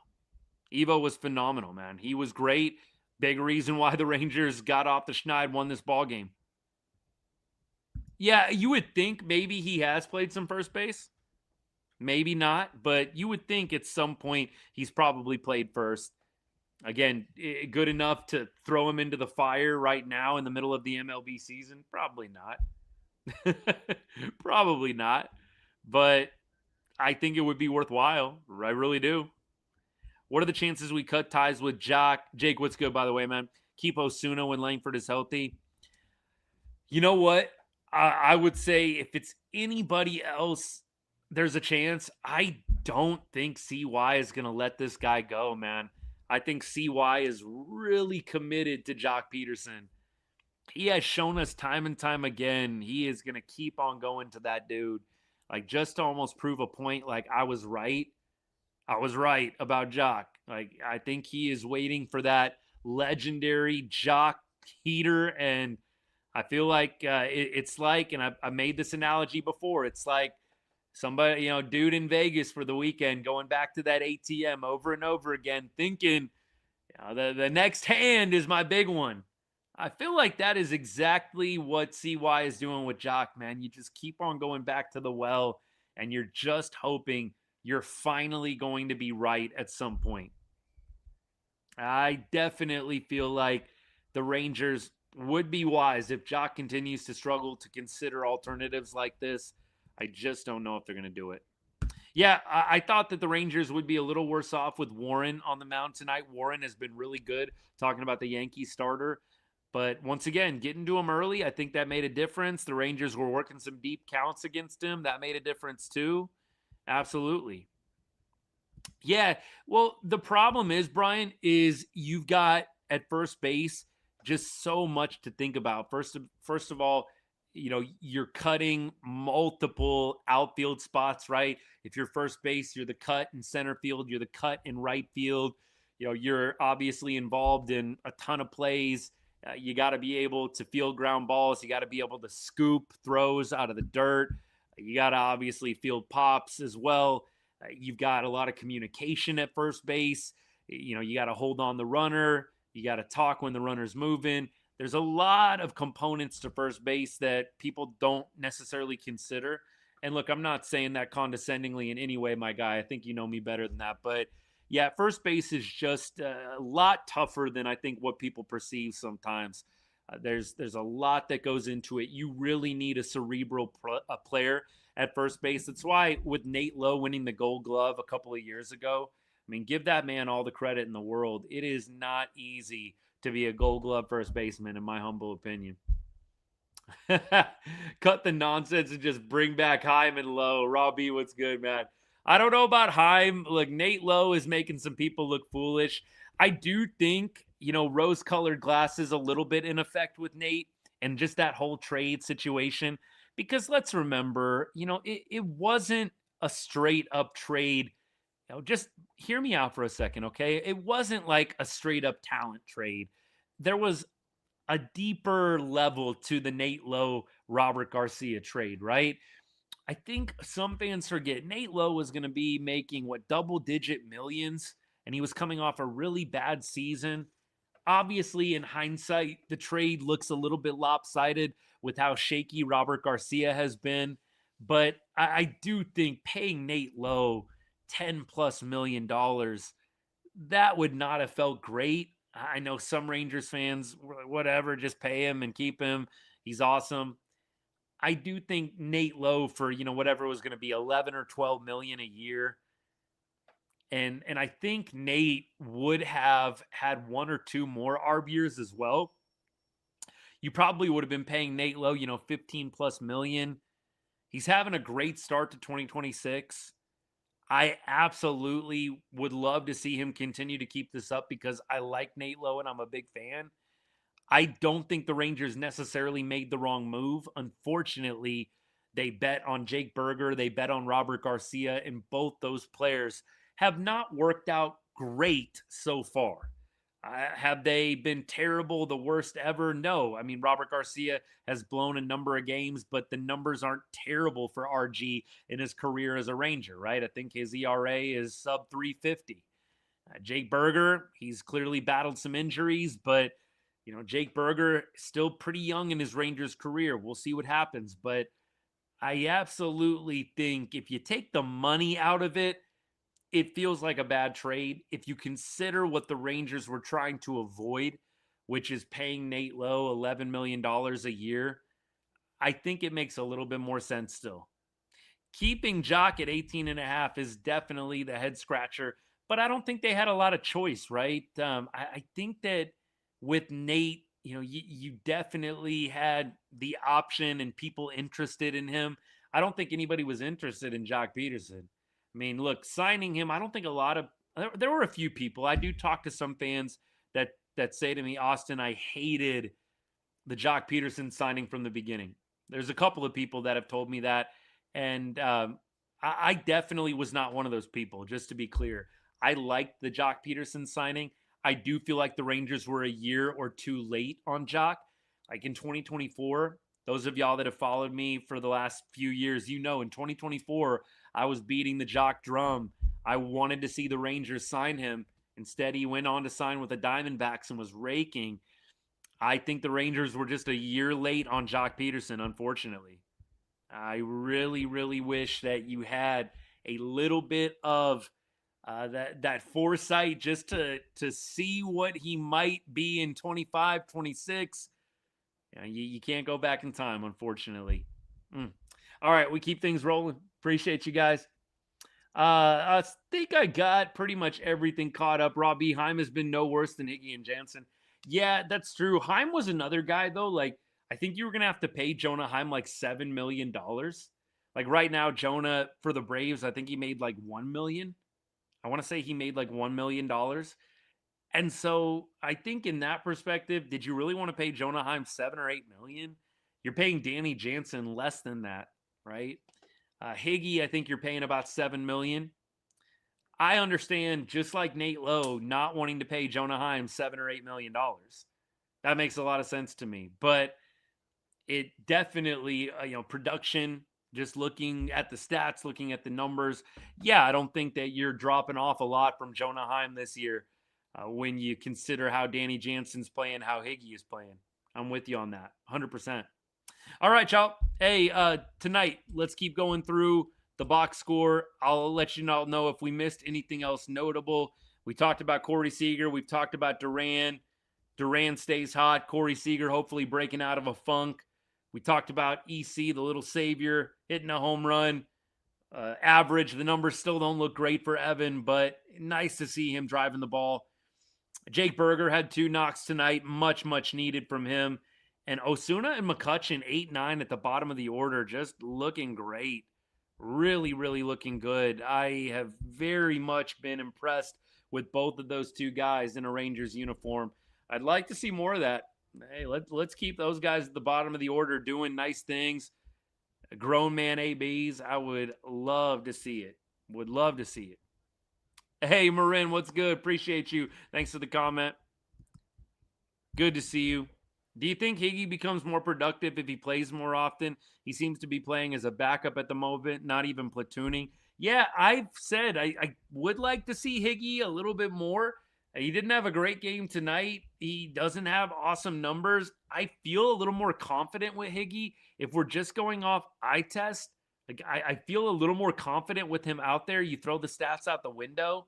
Evo was phenomenal, man. He was great. Big reason why the Rangers got off the schneid, won this ball game. Yeah, you would think maybe he has played some first base. Maybe not, but you would think at some point he's probably played first. Again, good enough to throw him into the fire right now in the middle of the MLB season? Probably not. Probably not. But I think it would be worthwhile. I really do. What are the chances we cut ties with Jake, what's good, by the way, man? Keep Osuna when Langford is healthy. You know what? I would say if it's anybody else, there's a chance. I don't think CY is going to let this guy go, man. I think CY is really committed to Jock Peterson. He has shown us time and time again he is going to keep on going to that dude. Like, just to almost prove a point, like, I was right. I was right about Jock. Like, I think he is waiting for that legendary Jock heater, and I feel like it's like, and I made this analogy before, it's like somebody, dude in Vegas for the weekend going back to that ATM over and over again, thinking, the next hand is my big one. I feel like that is exactly what CY is doing with Jock, man. You just keep on going back to the well, and you're just hoping you're finally going to be right at some point. I definitely feel like the Rangers would be wise if Jock continues to struggle to consider alternatives like this. I just don't know if they're going to do it. Yeah, I thought that the Rangers would be a little worse off with Warren on the mound tonight. Warren has been really good, talking about the Yankees starter. But once again, getting to him early, I think that made a difference. The Rangers were working some deep counts against him. That made a difference too. Absolutely. Yeah, well, the problem is, Brian, is you've got at first base just so much to think about. First of all, you're cutting multiple outfield spots, right? If you're first base, you're the cut in center field, you're the cut in right field. You're obviously involved in a ton of plays. You got to be able to field ground balls. You got to be able to scoop throws out of the dirt. You got to obviously field pops as well. You've got a lot of communication at first base. You got to hold on the runner. You got to talk when the runner's moving. There's a lot of components to first base that people don't necessarily consider. And look, I'm not saying that condescendingly in any way, my guy. I think you know me better than that. But yeah, first base is just a lot tougher than I think what people perceive sometimes. There's a lot that goes into it. You really need a cerebral player at first base. That's why with Nate Lowe winning the Gold Glove a couple of years ago, I mean, give that man all the credit in the world. It is not easy to be a Gold Glove first baseman, in my humble opinion. Cut the nonsense and just bring back Heim and Lowe. Robbie, what's good, man? I don't know about Heim. Look, Nate Lowe is making some people look foolish. I do think, rose-colored glasses a little bit in effect with Nate and just that whole trade situation. Because let's remember, it wasn't a straight-up trade. Just hear me out for a second, okay? It wasn't like a straight-up talent trade. There was a deeper level to the Nate Lowe, Robert Garcia trade, right? I think some fans forget Nate Lowe was going to be making, double-digit millions, and he was coming off a really bad season. Obviously, in hindsight, the trade looks a little bit lopsided with how shaky Robert Garcia has been. But I do think paying Nate Lowe $10+ million, that would not have felt great. I know some Rangers fans were like, whatever, just pay him and keep him. He's awesome. I do think Nate Lowe for, whatever it was going to be, 11 or 12 million a year. And I think Nate would have had 1 or 2 more ARB years as well. You probably would have been paying Nate Lowe, 15+ million. He's having a great start to 2026. I absolutely would love to see him continue to keep this up because I like Nate Lowe and I'm a big fan. I don't think the Rangers necessarily made the wrong move. Unfortunately, they bet on Jake Berger, they bet on Robert Garcia, and both those players have not worked out great so far. Have they been terrible, the worst ever? No. I mean, Robert Garcia has blown a number of games, but the numbers aren't terrible for RG in his career as a Ranger, right? I think his ERA is sub 350. Jake Berger, he's clearly battled some injuries, but Jake Berger still pretty young in his Rangers career. We'll see what happens, but I absolutely think if you take the money out of it, it feels like a bad trade. If you consider what the Rangers were trying to avoid, which is paying Nate Lowe $11 million a year, I think it makes a little bit more sense still. Keeping Jock at 18.5 is definitely the head scratcher, but I don't think they had a lot of choice, right? I think that with Nate, you definitely had the option and people interested in him. I don't think anybody was interested in Jock Peterson. I mean, look, signing him, I don't think a lot of there were a few people. I do talk to some fans that say to me, Austin, I hated the Jock Peterson signing from the beginning. There's a couple of people that have told me that, and I definitely was not one of those people. Just to be clear, I liked the Jock Peterson signing. I do feel like the Rangers were a year or two late on Jock. Like in 2024, those of y'all that have followed me for the last few years, in 2024, I was beating the Jock drum. I wanted to see the Rangers sign him. Instead, he went on to sign with the Diamondbacks and was raking. I think the Rangers were just a year late on Jock Peterson, unfortunately. I really, really wish that you had a little bit of that foresight just to see what he might be in 25, 26. You can't go back in time, unfortunately. All right, we keep things rolling. Appreciate you guys. I think I got pretty much everything caught up. Robbie, Heim has been no worse than Higgy and Jansen. Yeah, that's true. Heim was another guy, though. Like, I think you were going to have to pay Jonah Heim like $7 million. Like right now, Jonah, for the Braves, I think he made like $1 million. I want to say he made like $1 million. And so I think in that perspective, did you really want to pay Jonah Heim $7 or $8 million? You're paying Danny Jansen less than that, right? Higgy, I think you're paying about $7 million. I understand, just like Nate Lowe, not wanting to pay Jonah Heim $7 or $8 million. That makes a lot of sense to me. But it definitely, production, just looking at the stats, looking at the numbers, yeah, I don't think that you're dropping off a lot from Jonah Heim this year when you consider how Danny Jansen's playing, how Higgy is playing. I'm with you on that, 100%. All right, y'all. Hey, tonight, let's keep going through the box score. I'll let you all know if we missed anything else notable. We talked about Corey Seager. We've talked about Duran. Duran stays hot. Corey Seager hopefully breaking out of a funk. We talked about EC, the little savior, hitting a home run. Average, the numbers still don't look great for Evan, but nice to see him driving the ball. Jake Berger had 2 knocks tonight. Much, much needed from him. And Osuna and McCutchen, 8-9 at the bottom of the order, just looking great. Really, really looking good. I have very much been impressed with both of those 2 guys in a Rangers uniform. I'd like to see more of that. Hey, let's keep those guys at the bottom of the order doing nice things. Grown man ABs, I would love to see it. Would love to see it. Hey, Marin, what's good? Appreciate you. Thanks for the comment. Good to see you. Do you think Higgy becomes more productive if he plays more often? He seems to be playing as a backup at the moment, not even platooning. Yeah, I've said I would like to see Higgy a little bit more. He didn't have a great game tonight. He doesn't have awesome numbers. I feel a little more confident with Higgy. If we're just going off eye test, like I feel a little more confident with him out there. You throw the stats out the window.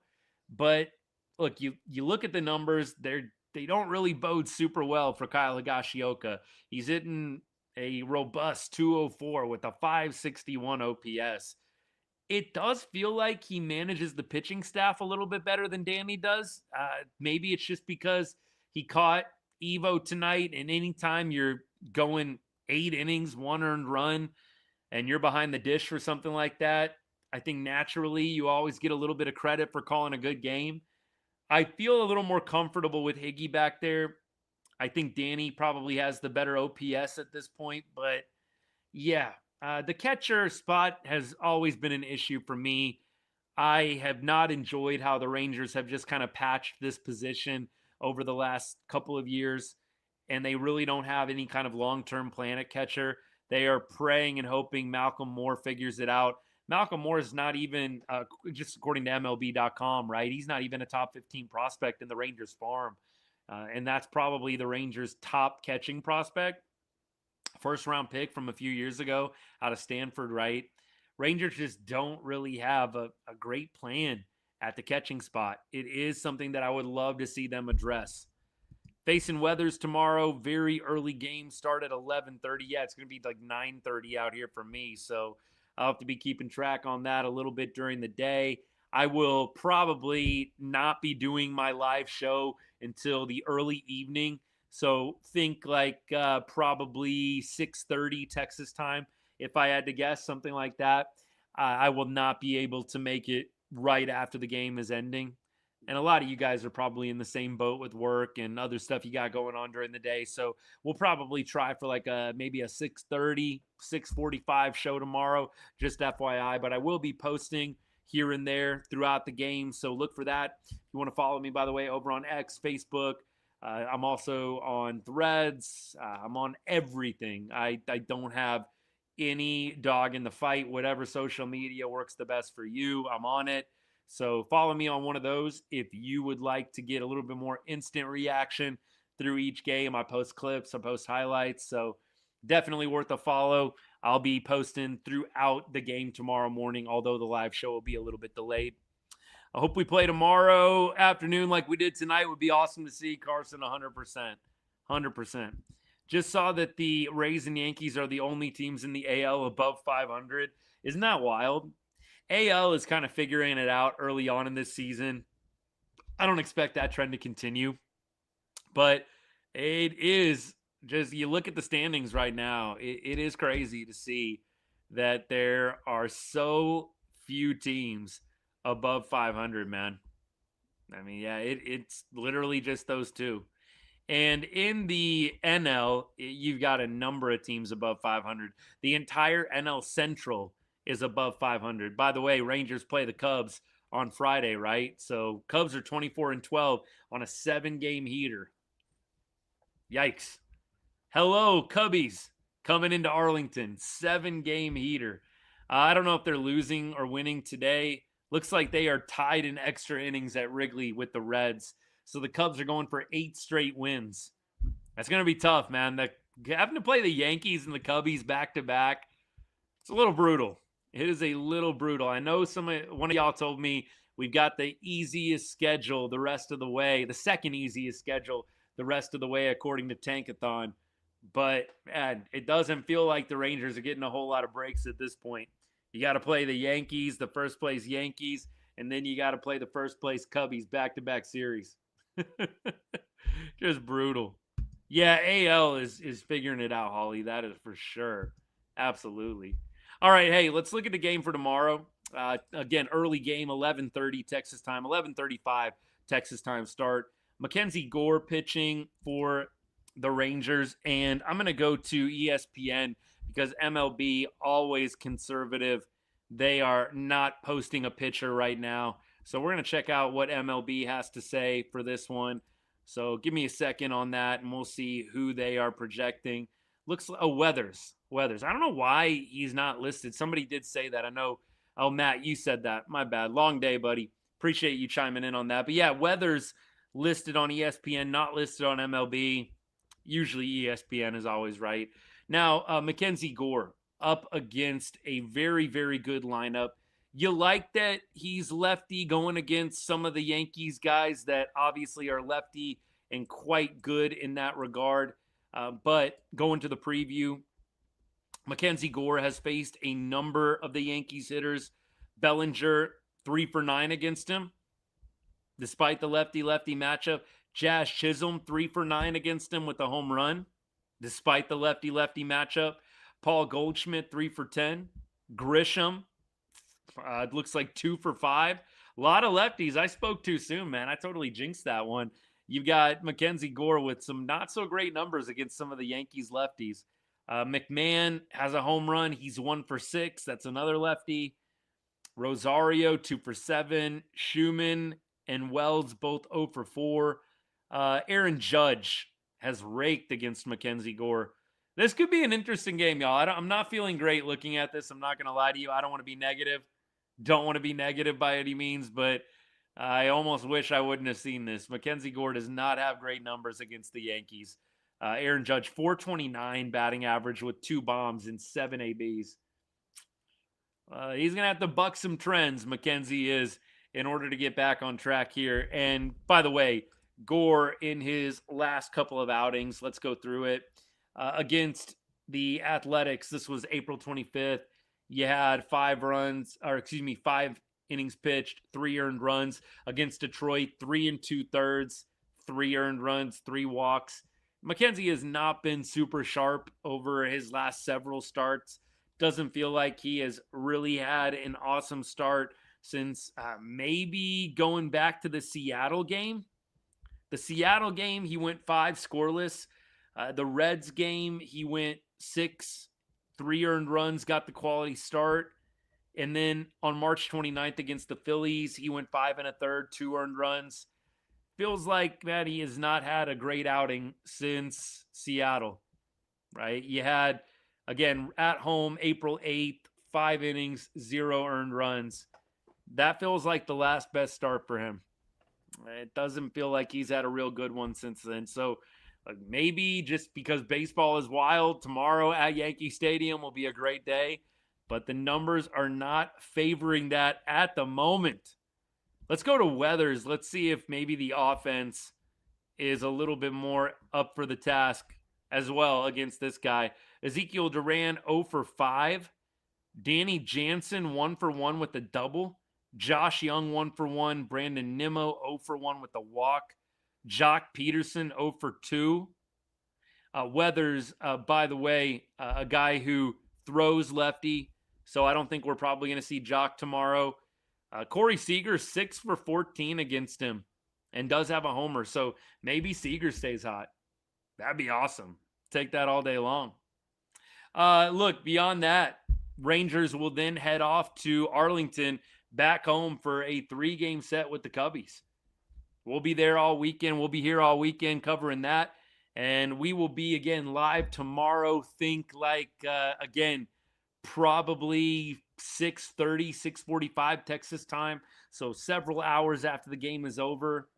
But look, you look at the numbers, they don't really bode super well for Kyle Higashioka. He's hitting a robust 204 with a 561 OPS. It does feel like he manages the pitching staff a little bit better than Danny does. Maybe it's just because he caught Evo tonight, and anytime you're going 8 innings, 1 earned run, and you're behind the dish for something like that, I think naturally you always get a little bit of credit for calling a good game. I feel a little more comfortable with Higgy back there. I think Danny probably has the better OPS at this point, but yeah, the catcher spot has always been an issue for me. I have not enjoyed how the Rangers have just kind of patched this position over the last couple of years, and they really don't have any kind of long-term plan at catcher. They are praying and hoping Malcolm Moore figures it out. Malcolm Moore is not even, just according to MLB.com, right? He's not even a top 15 prospect in the Rangers farm. And that's probably the Rangers' top catching prospect. First round pick from a few years ago out of Stanford, right? Rangers just don't really have a great plan at the catching spot. It is something that I would love to see them address. Facing Weathers tomorrow, very early game, start at 11:30. Yeah, it's going to be like 9:30 out here for me, so I'll have to be keeping track on that a little bit during the day. I will probably not be doing my live show until the early evening. So think like probably 6:30 Texas time, if I had to guess, something like that. I will not be able to make it right after the game is ending. And a lot of you guys are probably in the same boat with work and other stuff you got going on during the day. So we'll probably try for like maybe a 6:30, 6:45 show tomorrow, just FYI. But I will be posting here and there throughout the game. So look for that. If you want to follow me, by the way, over on X, Facebook, I'm also on Threads. I'm on everything. I don't have any dog in the fight. Whatever social media works the best for you, I'm on it. So follow me on one of those if you would like to get a little bit more instant reaction through each game. I post clips, I post highlights. So definitely worth a follow. I'll be posting throughout the game tomorrow morning, although the live show will be a little bit delayed. I hope we play tomorrow afternoon like we did tonight. It would be awesome to see Carson 100%. 100%. Just saw that the Rays and Yankees are the only teams in the AL above 500. Isn't that wild? AL is kind of figuring it out early on in this season. I don't expect that trend to continue. But it is just, you look at the standings right now, it is crazy to see that there are so few teams above 500, man. I mean, yeah, it's literally just those two. And in the NL, you've got a number of teams above 500. The entire NL Central is above 500. By the way, Rangers play the Cubs on Friday, right? So Cubs are 24-12 on a 7-game heater. Yikes. Hello, Cubbies, coming into Arlington. 7-game heater. I don't know if they're losing or winning today. Looks like they are tied in extra innings at Wrigley with the Reds. So the Cubs are going for 8 straight wins. That's going to be tough, man. Having to play the Yankees and the Cubbies back-to-back, it's a little brutal. It is a little brutal. I know one of y'all told me we've got the easiest schedule the rest of the way, the second easiest schedule the rest of the way, according to Tankathon. But, man, it doesn't feel like the Rangers are getting a whole lot of breaks at this point. You got to play the Yankees, the first place Yankees, and then you got to play the first place Cubbies back-to-back series. Just brutal. Yeah, AL is figuring it out, Holly. That is for sure. Absolutely. All right, hey, let's look at the game for tomorrow. Again, early game, 11:30 Texas time, 11:35 Texas time start. Mackenzie Gore pitching for the Rangers, and I'm going to go to ESPN because MLB, always conservative. They are not posting a pitcher right now. So we're going to check out what MLB has to say for this one. So give me a second on that, and we'll see who they are projecting. Looks like Weathers. I don't know why he's not listed. Somebody did say that. I know. Oh, Matt, you said that. My bad. Long day, buddy. Appreciate you chiming in on that. But yeah, Weathers listed on ESPN, not listed on MLB. Usually ESPN is always right. Now, Mackenzie Gore up against a very, very good lineup. You like that he's lefty going against some of the Yankees guys that obviously are lefty and quite good in that regard. But going to the preview, Mackenzie Gore has faced a number of the Yankees hitters. Bellinger, 3 for 9 against him, despite the lefty-lefty matchup. Jazz Chisholm, 3 for 9 against him with a home run, despite the lefty-lefty matchup. Paul Goldschmidt, 3 for 10. Grisham, It looks like 2 for 5. A lot of lefties. I spoke too soon, man. I totally jinxed that one. You've got Mackenzie Gore with some not so great numbers against some of the Yankees lefties. McMahon has a home run. He's 1 for 6. That's another lefty. Rosario, 2 for 7. Schumann and Wells, both 0 for 4. Aaron Judge has raked against Mackenzie Gore. This could be an interesting game, y'all. I'm not feeling great looking at this. I'm not going to lie to you. I don't want to be negative. Don't want to be negative by any means, but I almost wish I wouldn't have seen this. Mackenzie Gore does not have great numbers against the Yankees. Aaron Judge, 429 batting average with 2 bombs and 7 ABs. He's going to have to buck some trends, Mackenzie is, in order to get back on track here. And by the way, Gore in his last couple of outings, let's go through it. Against the Athletics, this was April 25th. You had 5 innings pitched, 3 earned runs. Against Detroit, 3 2/3, 3 earned runs, 3 walks. Mackenzie has not been super sharp over his last several starts. Doesn't feel like he has really had an awesome start since maybe going back to the Seattle game. The Seattle game, he went 5 scoreless. The Reds game, he went 6, 3 earned runs, got the quality start. And then on March 29th against the Phillies, he went 5 1/3, 2 earned runs. Feels like that he has not had a great outing since Seattle, right? You had, again, at home, April 8th, 5 innings, 0 earned runs. That feels like the last best start for him. It doesn't feel like he's had a real good one since then. So maybe just because baseball is wild, tomorrow at Yankee Stadium will be a great day. But the numbers are not favoring that at the moment. Let's go to Weathers. Let's see if maybe the offense is a little bit more up for the task as well against this guy. Ezekiel Duran, 0 for 5. Danny Jansen, 1 for 1 with a double. Josh Young, 1 for 1. Brandon Nimmo, 0 for 1 with a walk. Jock Peterson, 0 for 2. Weathers, by the way, a guy who throws lefty, so I don't think we're probably going to see Jock tomorrow. Corey Seager, 6 for 14 against him and does have a homer, so maybe Seager stays hot. That'd be awesome. Take that all day long. Look, beyond that, Rangers will then head off to Arlington, back home for a 3-game set with the Cubbies. We'll be there all weekend. We'll be here all weekend covering that. And we will be, again, live tomorrow. Think like, again, probably 6:30, 6:45 Texas time. So several hours after the game is over.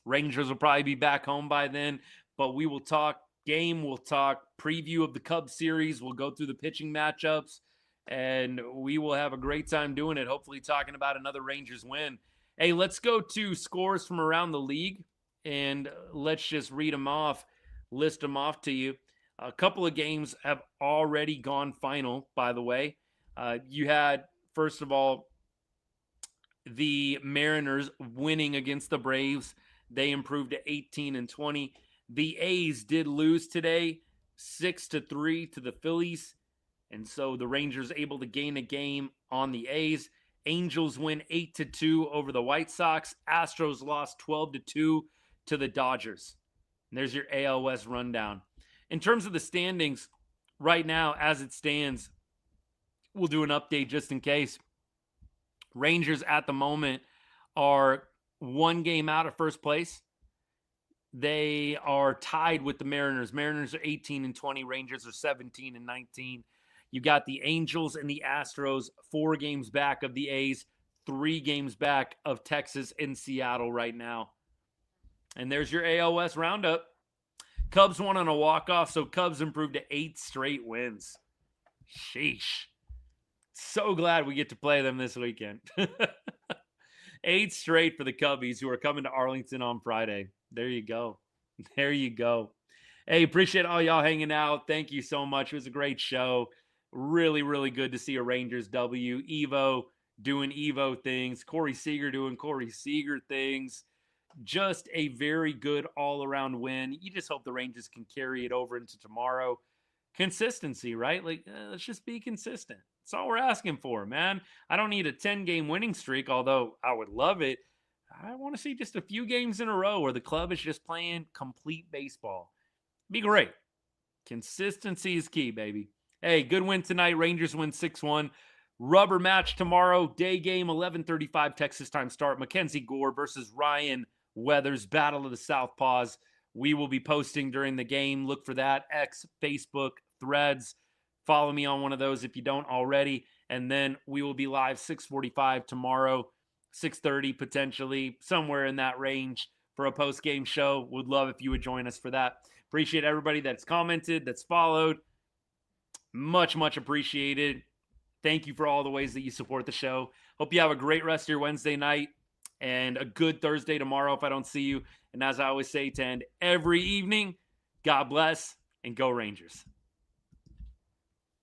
Rangers will probably be back home by then. But we will talk game. We'll talk preview of the Cubs series. We'll go through the pitching matchups. And we will have a great time doing it. Hopefully talking about another Rangers win. Hey, let's go to scores from around the league. And let's just read them off. List them off to you. A couple of games have already gone final, by the way. You had, first of all, the Mariners winning against the Braves. They improved to 18-20. The A's did lose today, 6-3 to the Phillies. And so the Rangers able to gain a game on the A's. Angels win 8-2 over the White Sox. Astros lost 12-2 to the Dodgers. And there's your AL West rundown. In terms of the standings, right now, as it stands, we'll do an update just in case. Rangers at the moment are 1 game out of first place. They are tied with the Mariners. Mariners are 18-20. Rangers are 17-19. You got the Angels and the Astros 4 games back of the A's, 3 games back of Texas and Seattle right now. And there's your AL West roundup. Cubs won on a walk-off, so Cubs improved to 8 straight wins. Sheesh. So glad we get to play them this weekend. 8 straight for the Cubbies, who are coming to Arlington on Friday. There you go. There you go. Hey, appreciate all y'all hanging out. Thank you so much. It was a great show. Really, really good to see a Rangers W. Evo doing Evo things. Corey Seager doing Corey Seager things. Just a very good all-around win. You just hope the Rangers can carry it over into tomorrow. Consistency, right? Like, let's just be consistent. That's all we're asking for, man. I don't need a 10-game winning streak, although I would love it. I want to see just a few games in a row where the club is just playing complete baseball. Be great. Consistency is key, baby. Hey, good win tonight. Rangers win 6-1. Rubber match tomorrow. Day game, 11:35 Texas time start. Mackenzie Gore versus Ryan Weathers. Battle of the Southpaws. We will be posting during the game. Look for that. X, Facebook, Threads. Follow me on one of those if you don't already. And then we will be live 6:45 tomorrow, 6:30 potentially, somewhere in that range for a post-game show. Would love if you would join us for that. Appreciate everybody that's commented, that's followed. Much, much appreciated. Thank you for all the ways that you support the show. Hope you have a great rest of your Wednesday night and a good Thursday tomorrow if I don't see you. And as I always say to end every evening, God bless and go Rangers.